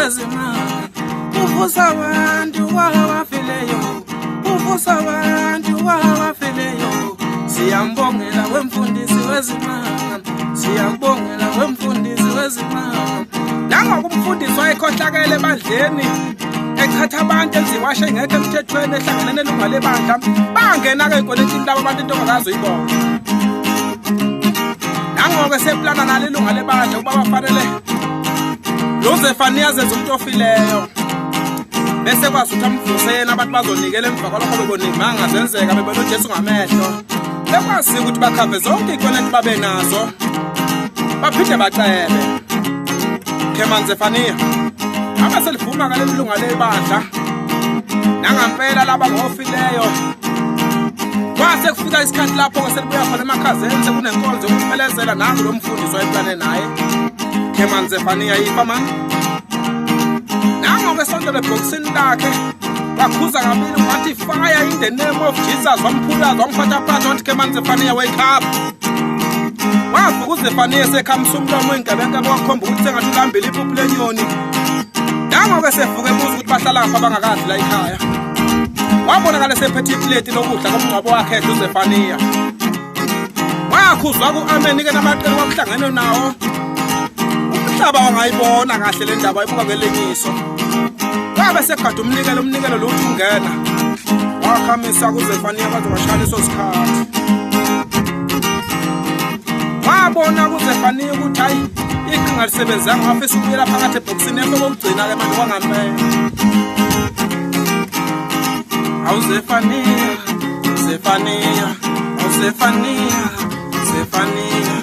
wezimali uvusa abantu wabafileyo uvusa abantu wabafileyo siyambongela wemfundisi wezimali siyambongela wemfundisi wezimali nangokumfundisi wayekhohlakele ebandleni echatha abantu enziwashe ngeke emthethweni ehlangene nelunga lebandla bangena-ke ey'kweletini labo abantu into ongazuyiboka nangoke seplana nalo ilunga lebandla ukuba bafanele lo Zefaniya zenza umuntu ofileyo bese kwazi ukuthi amvuse yena abantu bazonikela emva kwalokho beboningi bangazenzeka bebona uJesu ngamehlo bekwazi ukuthi bakhave zonke iy'kweleti babe nazo baphinde bacebe Khemani Zefaniya abe selivuma ngaleli lunga lebandla nangampela laba ngofileyo kwase kufika isikhathi lapho selibuya khona emakhazeni sekunenkonzo yokuphelezela nangu lo mfundisi wayeplane naye Khemani Zefaniya yifa mani nangoke sonke lebhokisini lakhe wakhuza kabili wathi fire in the name of Jesus wamphulaza wamfata phansi wathi Khemani Zefaniya wake up wavuka uZefaniya sekhamisa umlomo wengebenke wakhomba ukuthi sengathi ulambile iphuphu lenyoni nangoke sevuka ebuza ukuthi bahlala ngapha bangakadli la ekhaya wabonakala sephethe iplate lokudla komngcwabo wakhe uZefaniya wakhuzwa ku-amen-ke namaqele wakuhlangene nawo umhlaba wangayibona kahle le ndaba wayibuka ngelengiso wabe segada umnikelo lo uthi ungena wakhamisa kuZefaniya baze bashaya leso sikhathi wabona kuZefaniya ukuthi hayi iqhinga lisebenzanga wafisa ukuyela phakathi ebhokisini yakho kokugcina-ke manje wangampela Zefaniya